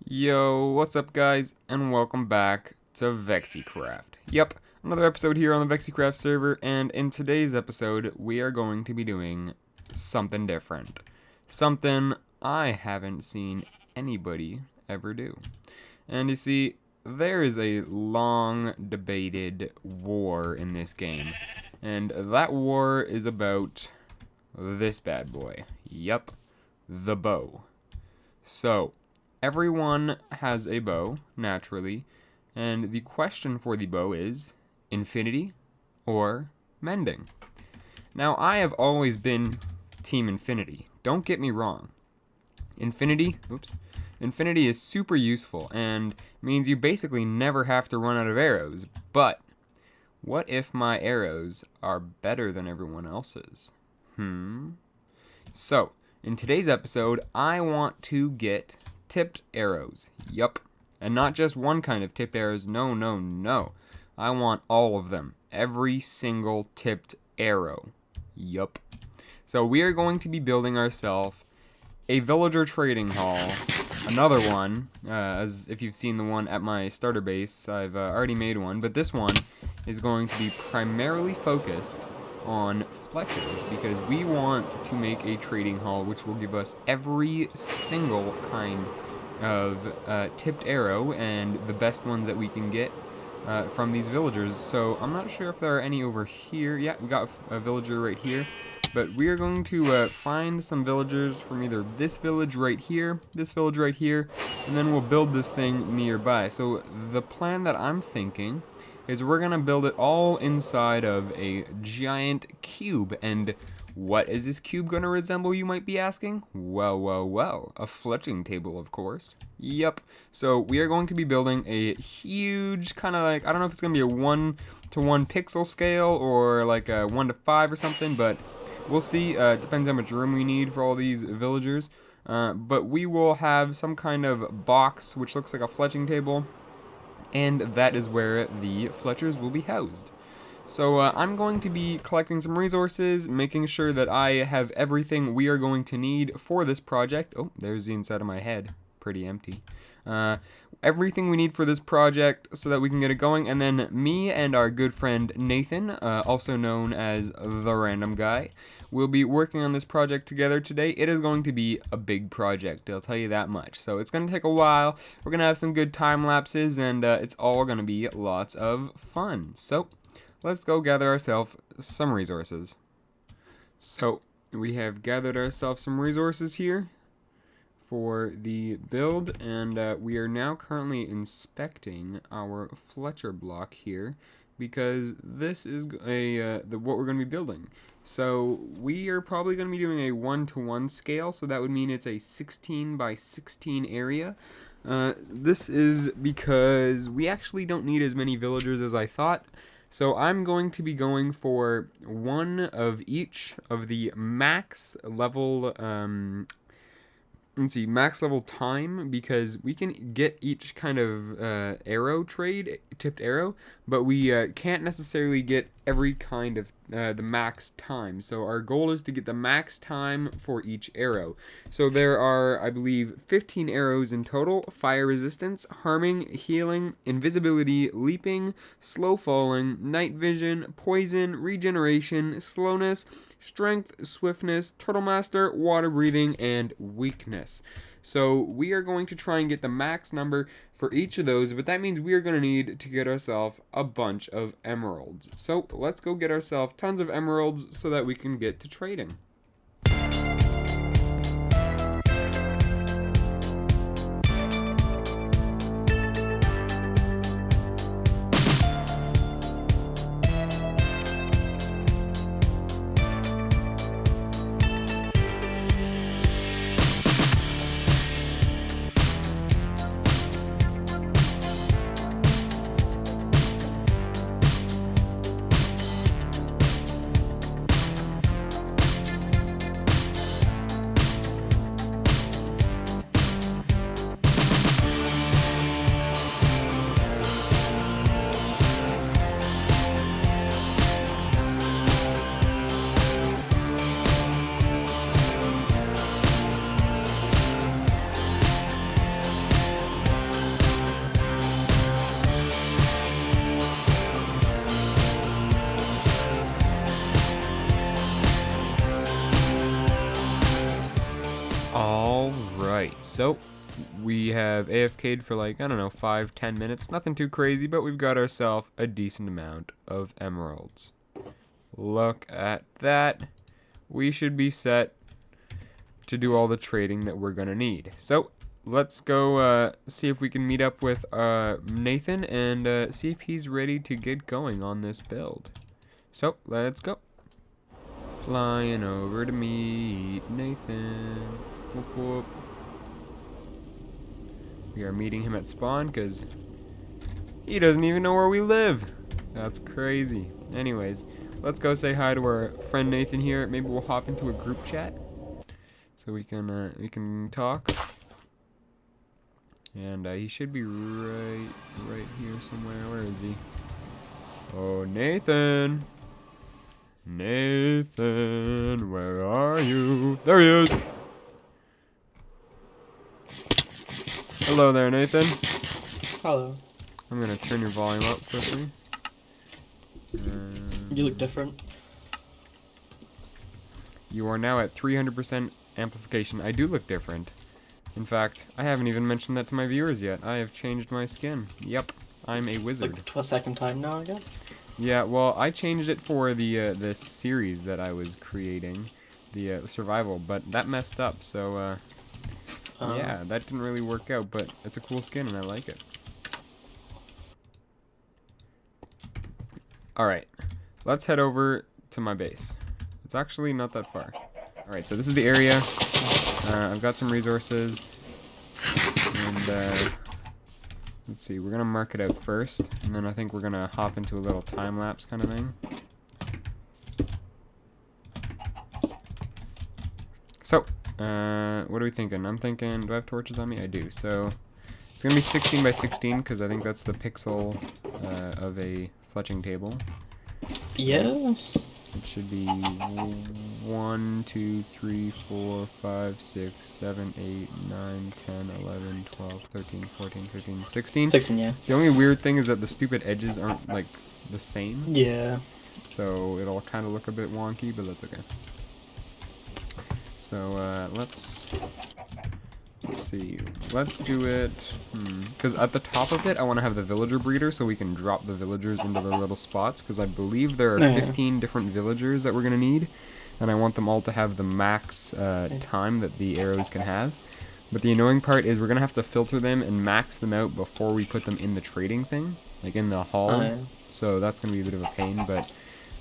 Yo, what's up guys, and welcome back to VexiCraft. Yep, another episode here on the VexiCraft server, and in today's episode, we are going to be doing something different. Something I haven't seen anybody ever do. And you see, there is a long debated war in this game, and that war is about this bad boy. Yep, the bow. So, everyone has a bow, naturally, and the question for the bow is infinity or mending. Now, I have always been Team Infinity. Don't get me wrong. Infinity is super useful and means you basically never have to run out of arrows. But what if my arrows are better than everyone else's? So, in today's episode, I want to get tipped arrows. Yup. And not just one kind of tipped arrows. No. I want all of them. Every single tipped arrow. Yup. So we are going to be building ourselves a villager trading hall. Another one, as if you've seen the one at my starter base, I've already made one. But this one is going to be primarily focused on Fletchers, because we want to make a trading hall which will give us every single kind of tipped arrow and the best ones that we can get from these villagers. So I'm not sure if there are any over here. Yeah, we got a villager right here, but we are going to find some villagers from either this village right here, this village right here, and then we'll build this thing nearby. So the plan that I'm thinking is we're gonna build it all inside of a giant cube. And what is this cube gonna resemble, you might be asking? Well, a fletching table, of course. Yep. So we are going to be building a huge kind of like, I don't know if it's gonna be a 1-to-1 pixel scale or like a 1-to-5 or something, but we'll see. It depends how much room we need for all these villagers. But we will have some kind of box which looks like a fletching table, and that is where the Fletchers will be housed. So I'm going to be collecting some resources, making sure that I have everything we are going to need for this project. Oh, there's the inside of my head. Pretty empty. Everything we need for this project so that we can get it going. And then me and our good friend Nathan, also known as The Random Guy, will be working on this project together today. It is going to be a big project, I'll tell you that much. So it's going to take a while. We're going to have some good time lapses, and it's all going to be lots of fun. So let's go gather ourselves some resources. So we have gathered ourselves some resources here for the build, and we are now currently inspecting our Fletcher block here, because this is what we're going to be building. So we are probably going to be doing a 1-to-1 scale, so that would mean it's a 16 by 16 area. This is because we actually don't need as many villagers as I thought. So I'm going to be going for one of each of the max level max level time, because we can get each kind of arrow trade, tipped arrow, but we can't necessarily get every kind of the max time. So our goal is to get the max time for each arrow. So there are, I believe, 15 arrows in total: fire resistance, harming, healing, invisibility, leaping, slow falling, night vision, poison, regeneration, slowness, strength, swiftness, turtle master, water breathing, and weakness. So we are going to try and get the max number for each of those, but that means we are going to need to get ourselves a bunch of emeralds. So let's go get ourselves tons of emeralds so that we can get to trading. So we have AFK'd for like, I don't know, 5-10 minutes. Nothing too crazy, but we've got ourselves a decent amount of emeralds. Look at that. We should be set to do all the trading that we're gonna need. So let's go see if we can meet up with Nathan and see if he's ready to get going on this build. So let's go. Flying over to meet Nathan. Whoop whoop. We are meeting him at spawn because he doesn't even know where we live. That's crazy. Anyways, let's go say hi to our friend Nathan here. Maybe we'll hop into a group chat so we can talk. And he should be right here somewhere. Where is he? Oh, Nathan. Nathan, where are you? There he is. Hello there, Nathan. Hello. I'm gonna turn your volume up quickly. You look different. You are now at 300% amplification. I do look different. In fact, I haven't even mentioned that to my viewers yet. I have changed my skin. Yep, I'm a wizard. Like the second time now, I guess? Yeah, well, I changed it for the series that I was creating, the survival, but that messed up, so yeah, that didn't really work out, but it's a cool skin and I like it. Alright, let's head over to my base. It's actually not that far. Alright, so this is the area. I've got some resources, and let's see, we're gonna mark it out first, and then I think we're gonna hop into a little time-lapse kind of thing. So, what are we thinking? I'm thinking, do I have torches on me? I do. So, it's gonna be 16 by 16, because I think that's the pixel of a fletching table. Yeah. It should be 1, 2, 3, 4, 5, 6, 7, 8, 9, 10, 11, 12, 13, 14, 15, 16. 16, yeah. The only weird thing is that the stupid edges aren't, like, the same. Yeah. So it'll kind of look a bit wonky, but that's okay. So, let's see. Let's do it, because at the top of it, I want to have the villager breeder so we can drop the villagers into their little spots, because I believe there are 15 different villagers that we're going to need, and I want them all to have the max time that the arrows can have. But the annoying part is we're going to have to filter them and max them out before we put them in the trading thing, like in the hall. So that's going to be a bit of a pain, but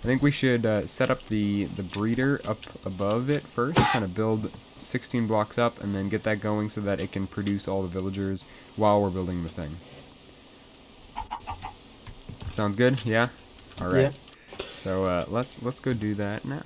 I think we should set up the breeder up above it first, kind of build 16 blocks up, and then get that going so that it can produce all the villagers while we're building the thing. Sounds good? Yeah? Alright. Yeah. So let's go do that now.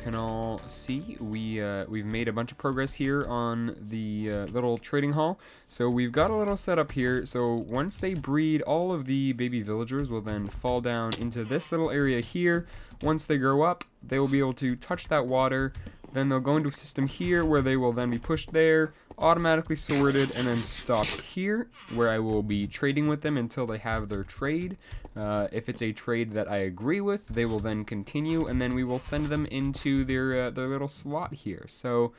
can all see, we've made a bunch of progress here on the little trading hall. So we've got a little setup here. So once they breed, all of the baby villagers will then fall down into this little area here. Once they grow up, they will be able to touch that water. Then they'll go into a system here where they will then be pushed there, automatically sorted, and then stopped here, where I will be trading with them until they have their trade. If it's a trade that I agree with, they will then continue, and then we will send them into their little slot here. So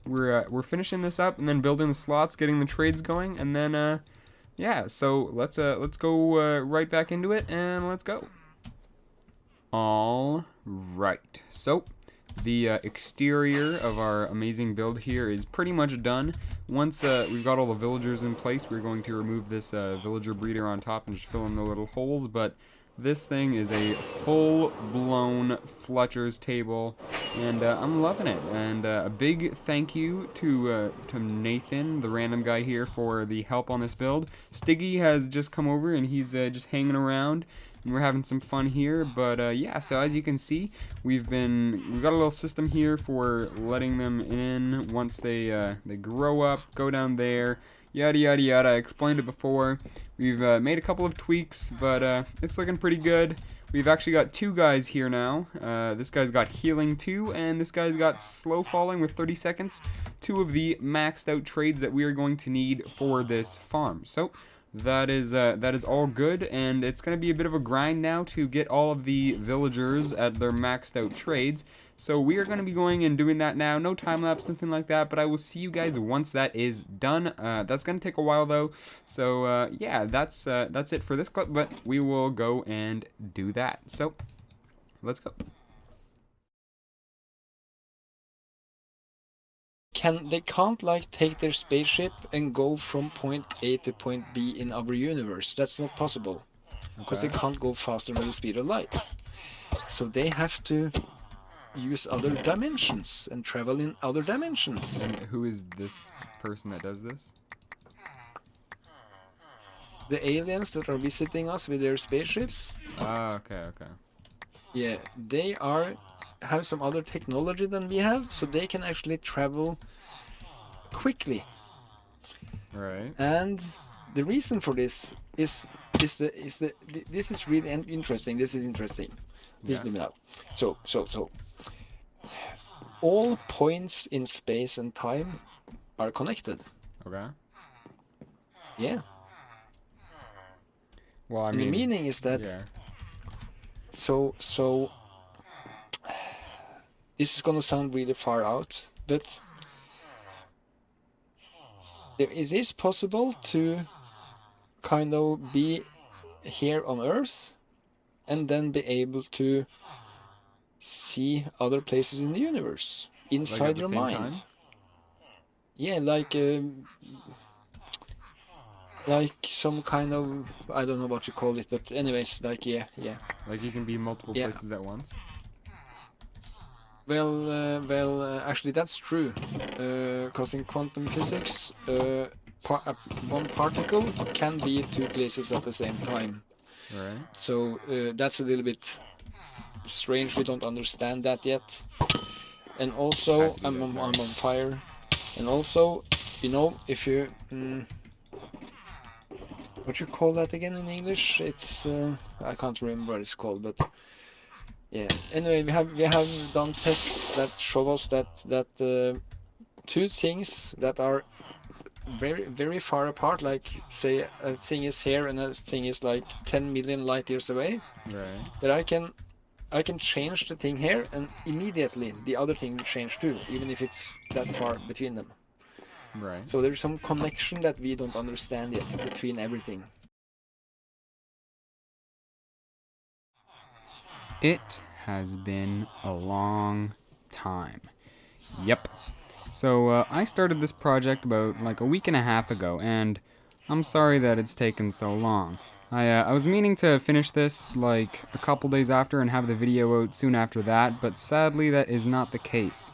we're finishing this up, and then building the slots, getting the trades going, and then yeah. So let's go right back into it, and let's go. All right. So the exterior of our amazing build here is pretty much done. Once we've got all the villagers in place, we're going to remove this villager breeder on top and just fill in the little holes. But this thing is a full-blown Fletcher's table, and I'm loving it. And a big thank you to Nathan, the random guy here, for the help on this build. Stiggy has just come over, and he's just hanging around. And we're having some fun here, but yeah, so as you can see, we've got a little system here for letting them in once they grow up, go down there, yada yada yada. I explained it before. We've made a couple of tweaks, but it's looking pretty good. We've actually got 2 guys here now. This guy's got healing 2, and this guy's got slow falling with 30 seconds. 2 of the maxed out trades that we are going to need for this farm. So that is all good, and it's going to be a bit of a grind now to get all of the villagers at their maxed out trades. So we are going to be going and doing that now. No time lapse, nothing like that, but I will see you guys once that is done. That's going to take a while though. So yeah, that's it for this clip, but we will go and do that. So let's go. They can't like take their spaceship and go from point A to point B in our universe. That's not possible, because they can't go faster than the speed of light. So they have to use other dimensions and travel in other dimensions. And who is this person that does this? The aliens that are visiting us with their spaceships. Ah, okay. Yeah, they have some other technology than we have, so they can actually travel quickly. Right. And the reason for this is this is really interesting. This is interesting. Listen to me now. So all points in space and time are connected. Okay. Yeah. Well, I and mean, the meaning is that so this is gonna sound really far out, but it is possible to kind of be here on Earth and then be able to see other places in the universe inside your mind. Time? Yeah, like some kind of, I don't know what you call it, but anyways, like yeah. Like you can be multiple places at once. Well, actually that's true, because in quantum physics, one particle can be 2 places at the same time. Right. So that's a little bit strange. We don't understand that yet. And also, I'm on fire. And also, you know, if you what you call that again in English? It's I can't remember what it's called, but yeah. Anyway, we have done tests that show us that 2 things that are very, very far apart, like say a thing is here and a thing is like 10 million light years away. Right. But I can change the thing here, and immediately the other thing will change too, even if it's that far between them. Right. So there's some connection that we don't understand yet between everything. It has been a long time. Yep. So I started this project about like a week and a half ago, and I'm sorry that it's taken so long. I was meaning to finish this like a couple days after and have the video out soon after that, but sadly that is not the case.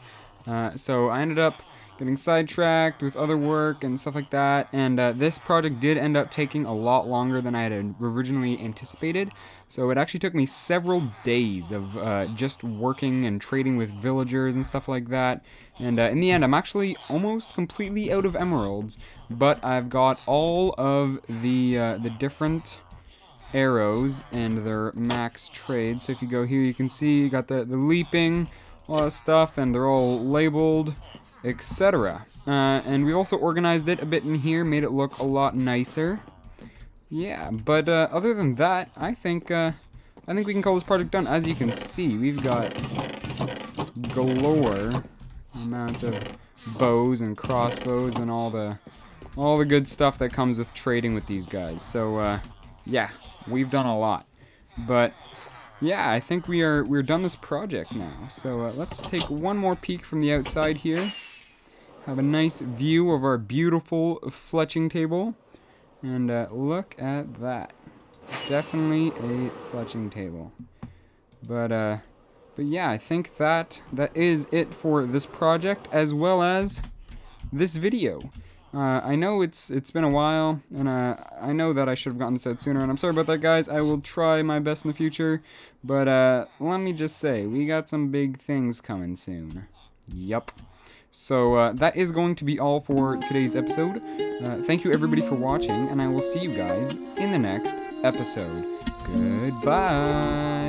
So I ended up getting sidetracked with other work and stuff like that. And this project did end up taking a lot longer than I had originally anticipated. So it actually took me several days of just working and trading with villagers and stuff like that. And in the end, I'm actually almost completely out of emeralds, but I've got all of the different arrows and their max trade. So if you go here, you can see you got the leaping, a lot of stuff, and they're all labeled, etc. And we also organized it a bit in here, made it look a lot nicer. Yeah, but other than that, I think we can call this project done. As you can see, we've got galore amount of bows and crossbows and all the good stuff that comes with trading with these guys. So yeah, we've done a lot. But yeah, I think we're done this project now. So let's take one more peek from the outside here. Have a nice view of our beautiful fletching table. And look at that. Definitely a fletching table. But yeah, I think that is it for this project, as well as this video. I know it's been a while, and I know that I should have gotten this out sooner, and I'm sorry about that, guys. I will try my best in the future, but let me just say, we got some big things coming soon. Yup. So that is going to be all for today's episode. Thank you everybody for watching, and I will see you guys in the next episode. Goodbye.